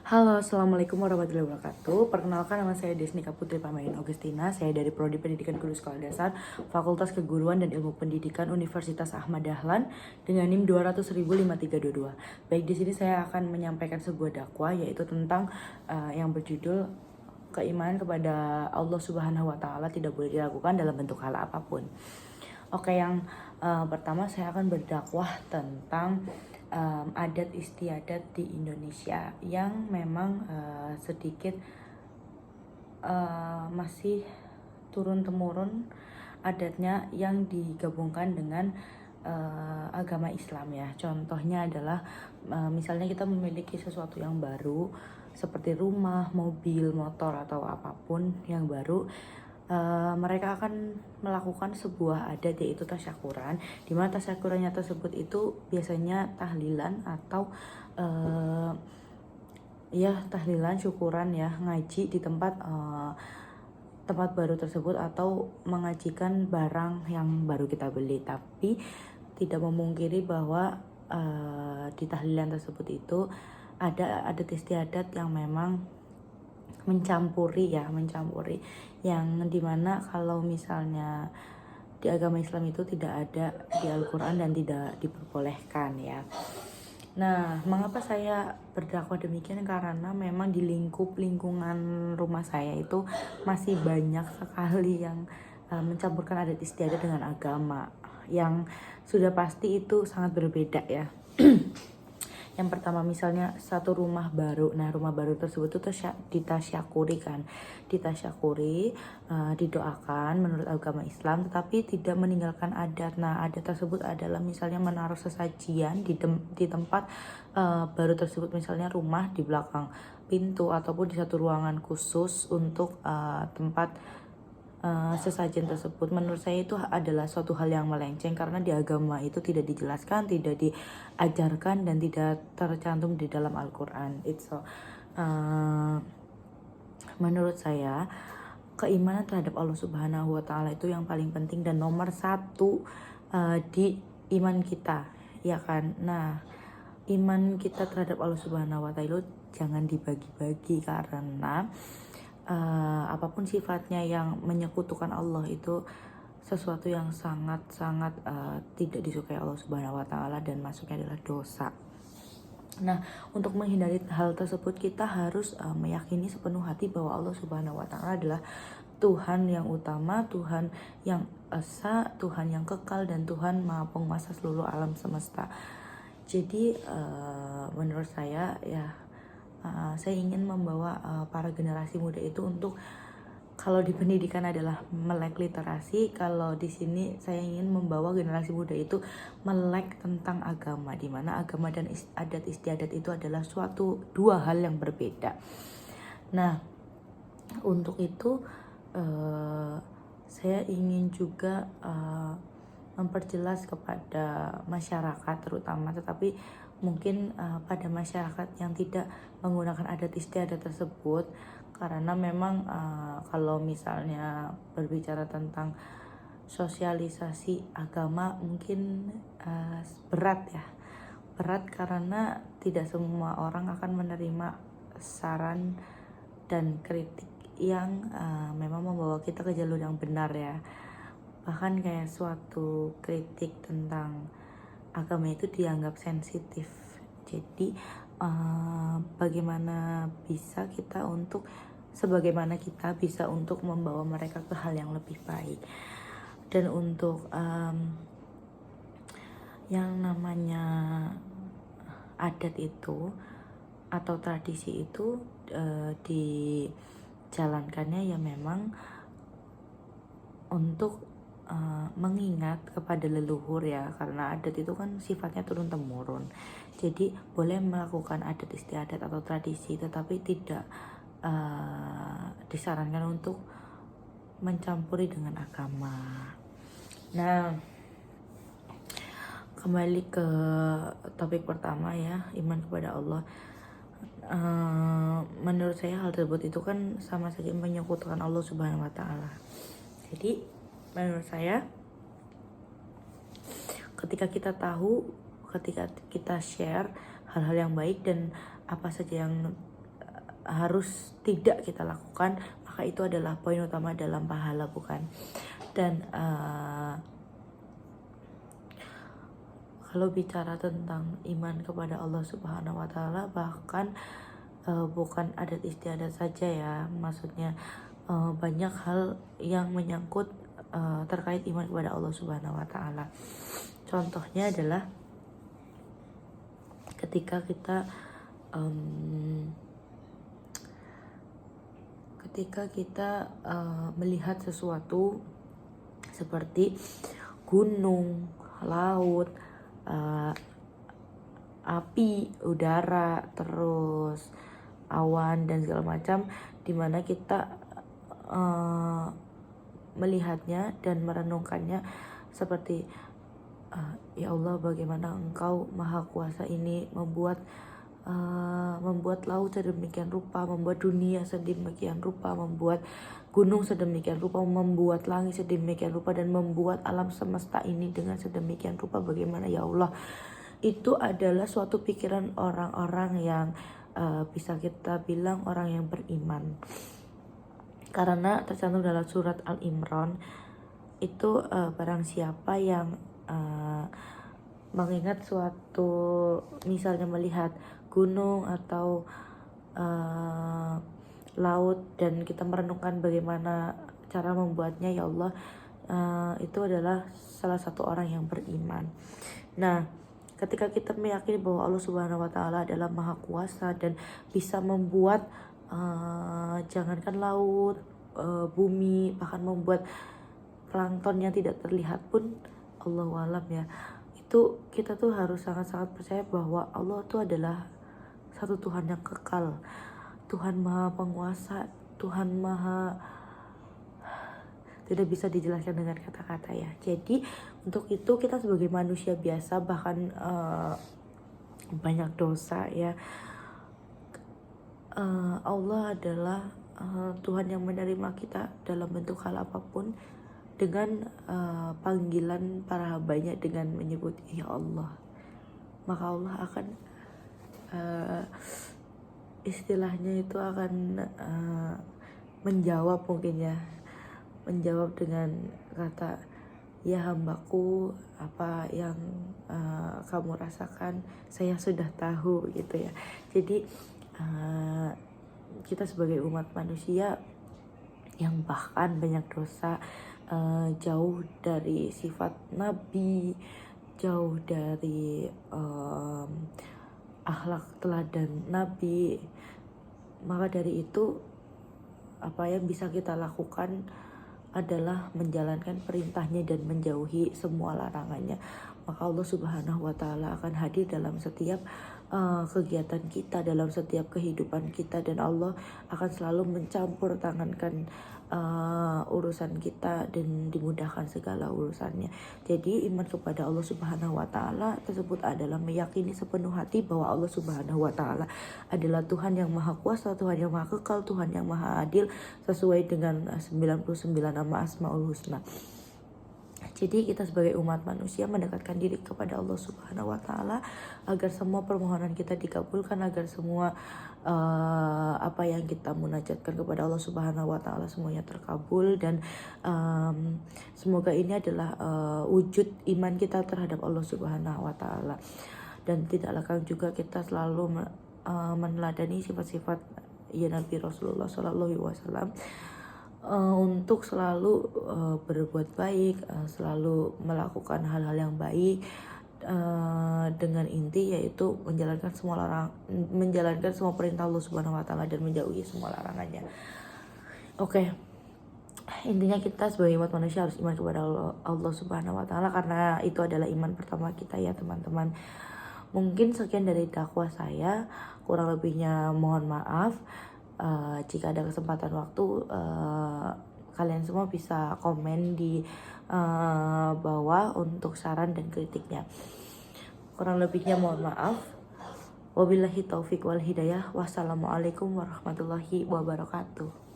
Halo, Assalamualaikum warahmatullahi wabarakatuh. Perkenalkan, nama saya Desnika Putri Pamain Augustina. Saya dari Prodi Pendidikan Guru Sekolah Dasar, Fakultas Keguruan dan Ilmu Pendidikan Universitas Ahmad Dahlan dengan NIM 200.05322. Baik, di sini saya akan menyampaikan sebuah dakwah yaitu tentang yang berjudul keimanan kepada Allah Subhanahu wa taala tidak boleh dilakukan dalam bentuk hal apapun. Oke, yang pertama saya akan berdakwah tentang adat istiadat di Indonesia yang memang sedikit masih turun temurun adatnya yang digabungkan dengan agama Islam ya. Contohnya adalah misalnya kita memiliki sesuatu yang baru seperti rumah, mobil, motor atau apapun yang baru. Mereka akan melakukan sebuah adat yaitu tasyakuran, di mana tasyakurannya tersebut itu biasanya tahlilan atau tahlilan syukuran ya, ngaji di tempat baru tersebut atau mengajikan barang yang baru kita beli. Tapi tidak memungkiri bahwa di tahlilan tersebut itu ada adat istiadat yang memang mencampuri yang dimana kalau misalnya di agama Islam itu tidak ada di Al-Quran dan tidak diperbolehkan ya. Nah, mengapa saya berdakwah demikian? Karena memang di lingkungan rumah saya itu masih banyak sekali yang mencampurkan adat istiadat dengan agama, yang sudah pasti itu sangat berbeda ya. Yang pertama misalnya satu rumah baru, nah rumah baru tersebut itu ditasyakuri kan, didoakan menurut agama Islam, tetapi tidak meninggalkan adat. Nah adat tersebut adalah misalnya menaruh sesajian di tempat baru tersebut, misalnya rumah di belakang pintu ataupun di satu ruangan khusus untuk tempat sesajen tersebut. Menurut saya itu adalah suatu hal yang melenceng karena di agama itu tidak dijelaskan, tidak diajarkan dan tidak tercantum di dalam Al-Quran. Menurut saya keimanan terhadap Allah Subhanahu wa taala itu yang paling penting dan nomor satu di iman kita, ya kan. Nah, iman kita terhadap Allah Subhanahu wa taala jangan dibagi-bagi karena apapun sifatnya yang menyekutukan Allah itu sesuatu yang sangat-sangat tidak disukai Allah Subhanahu wa taala dan masuknya adalah dosa. Nah, untuk menghindari hal tersebut kita harus meyakini sepenuh hati bahwa Allah Subhanahu wa taala adalah Tuhan yang utama, Tuhan yang esa, Tuhan yang kekal dan Tuhan Maha Penguasa seluruh alam semesta. Jadi menurut saya ya, saya ingin membawa para generasi muda itu untuk, kalau di pendidikan adalah melek literasi, kalau di sini saya ingin membawa generasi muda itu melek tentang agama, di mana agama dan adat istiadat itu adalah dua hal yang berbeda. Nah, untuk itu saya ingin juga memperjelas kepada masyarakat terutama, tetapi mungkin pada masyarakat yang tidak menggunakan adat istiadat tersebut, karena memang kalau misalnya berbicara tentang sosialisasi agama mungkin berat karena tidak semua orang akan menerima saran dan kritik yang memang membawa kita ke jalur yang benar ya. Bahkan kayak suatu kritik tentang agama itu dianggap sensitif. Jadi sebagaimana kita bisa untuk membawa mereka ke hal yang lebih baik. Dan untuk yang namanya adat itu atau tradisi itu dijalankannya ya memang untuk mengingat kepada leluhur ya, karena adat itu kan sifatnya turun temurun. Jadi boleh melakukan adat istiadat atau tradisi, tetapi tidak disarankan untuk mencampuri dengan agama. Nah, kembali ke topik pertama ya, iman kepada Allah. Menurut saya hal tersebut itu kan sama saja menyekutukan Allah Subhanahu wa taala. Jadi menurut saya ketika kita share hal-hal yang baik dan apa saja yang harus tidak kita lakukan, maka itu adalah poin utama dalam pahala, bukan? Dan kalau bicara tentang iman kepada Allah Subhanahu wa Ta'ala, bahkan bukan adat istiadat saja ya, maksudnya banyak hal yang menyangkut terkait iman kepada Allah Subhanahu wa Ta'ala. Contohnya adalah ketika kita melihat sesuatu seperti gunung, laut, api, udara, terus awan dan segala macam, dimana kita melihatnya dan merenungkannya seperti ya Allah, bagaimana Engkau Maha Kuasa ini membuat laut sedemikian rupa, membuat dunia sedemikian rupa, membuat gunung sedemikian rupa, membuat langit sedemikian rupa, dan membuat alam semesta ini dengan sedemikian rupa. Bagaimana ya Allah? Itu adalah suatu pikiran orang-orang yang bisa kita bilang orang yang beriman, karena tercantum dalam surat Al-Imran itu barang siapa yang mengingat suatu, misalnya melihat gunung atau laut dan kita merenungkan bagaimana cara membuatnya, ya Allah, itu adalah salah satu orang yang beriman. Nah, ketika kita meyakini bahwa Allah Subhanahu wa Ta'ala adalah Maha Kuasa dan bisa membuat jangankan laut, bumi, bahkan membuat plankton yang tidak terlihat pun, Allahu alam ya, itu kita tuh harus sangat-sangat percaya bahwa Allah tuh adalah satu Tuhan yang kekal, Tuhan Maha Penguasa, Tuhan Maha, tidak bisa dijelaskan dengan kata-kata ya. Jadi untuk itu kita sebagai manusia biasa, bahkan banyak dosa ya, Allah adalah Tuhan yang menerima kita dalam bentuk hal apapun dengan panggilan para hambanya dengan menyebut ya Allah. Maka Allah akan istilahnya itu akan menjawab, mungkin ya, menjawab dengan kata, ya hambaku, apa yang kamu rasakan saya sudah tahu, gitu ya. Jadi kita sebagai umat manusia yang bahkan banyak dosa, jauh dari sifat Nabi, jauh dari akhlak teladan Nabi, maka dari itu apa yang bisa kita lakukan adalah menjalankan perintahnya dan menjauhi semua larangannya. Maka Allah Subhanahu wa Ta'ala akan hadir dalam setiap kegiatan kita, dalam setiap kehidupan kita, dan Allah akan selalu mencampur tangankan urusan kita dan dimudahkan segala urusannya. Jadi iman kepada Allah Subhanahu wa Ta'ala tersebut adalah meyakini sepenuh hati bahwa Allah Subhanahu wa Ta'ala adalah Tuhan yang Maha Kuasa, Tuhan yang Maha Kekal, Tuhan yang Maha Adil, sesuai dengan 99 nama Asmaul Husna. Jadi kita sebagai umat manusia mendekatkan diri kepada Allah Subhanahu wa Ta'ala agar semua permohonan kita dikabulkan, agar semua apa yang kita munajatkan kepada Allah Subhanahu wa Ta'ala semuanya terkabul, dan semoga ini adalah wujud iman kita terhadap Allah Subhanahu wa Ta'ala. Dan tidak lekang juga kita selalu meneladani sifat-sifat ya Nabi Rasulullah SAW, untuk selalu berbuat baik, selalu melakukan hal-hal yang baik, dengan inti yaitu menjalankan semua perintah Allah Subhanahu wa Ta'ala dan menjauhi semua larangannya. Oke. Intinya kita sebagai umat manusia harus iman kepada Allah Subhanahu wa Ta'ala, karena itu adalah iman pertama kita ya teman-teman. Mungkin sekian dari dakwah saya, kurang lebihnya mohon maaf. Jika ada kesempatan waktu, kalian semua bisa komen di bawah untuk saran dan kritiknya. Kurang lebihnya mohon maaf. Wabillahi taufik wal hidayah. Wassalamualaikum warahmatullahi wabarakatuh.